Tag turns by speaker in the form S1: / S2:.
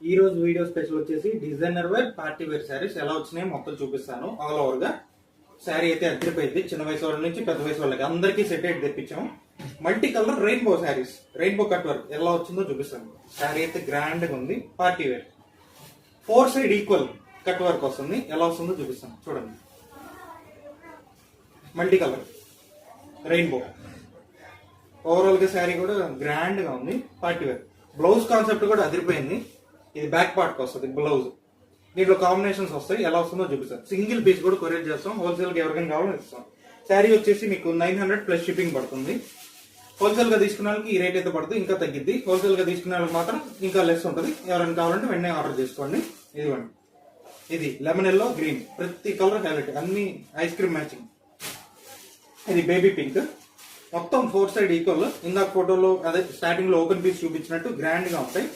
S1: ఈ రోజు video special వచ్చేసి designer wear party wear saris ఎలా వచ్చినాయో మొత్తం చూపిస్తాను. ఆల్ ఓవర్ గా శారీ అయితే అదిరిపోయింది. చిన్న వయసు వాళ్ళ నుంచి పెద్ద వయసు వాళ్ళకి అందరికీ సెట్ అయితే తెప్పించాం. Multi colour rainbow saris, rainbow cut work ఎలా వచ్చిందో చూపిస్తాను. శారీ అయితే గ్రాండ్ గా ఉంది. Party wear 4 side equal cut work వస్తుంది. ఎలా వస్తుందో చూపిస్తాను చూడండి. మల్టీ కలర్ రెయిన్బో ఓవరాల్ గా శారీ కూడా గ్రాండ్ గా ఉంది. పార్టీ వేర్ బ్లౌజ్ కాన్సెప్ట్ కూడా అదిరిపోయింది. ఇది బ్యాక్ పార్ట్ వస్తుంది బ్లౌజ్. దీంట్లో కాంబినేషన్స్ వస్తాయి. ఎలా వస్తుందో చూపిస్తాను. సింగిల్ పీస్ కూడా కొరియర్ చేస్తాం. హోల్సేల్ గా ఎవరికైనా కావాలని ఇస్తాం. శారీ వచ్చేసి మీకు 900 ప్లస్ షిప్పింగ్ పడుతుంది. హోల్సేల్ గా తీసుకున్న వాళ్ళకి ఈ రేట్ అయితే పడుతుంది, ఇంకా తగ్గిద్ది. హోల్సేల్ గా తీసుకునే వాళ్ళకి మాత్రం ఇంకా లెస్ ఉంటుంది. ఎవరైనా కావాలంటే వెంటనే ఆర్డర్ చేసుకోండి. ఇదిగోండి, ఇది లెమన్ ఎల్లో గ్రీన్, ప్రతి కలర్ హైలైట్, అన్ని ఐస్ క్రీమ్ మ్యాచింగ్. ఇది బేబీ పింక్, మొత్తం 4 సైడ్ ఈక్వల్. ఇందాక ఫోటోలో అదే స్టార్టింగ్ లో ఓపెన్ పీస్ చూపించినట్టు గ్రాండ్ గా ఉంటాయి.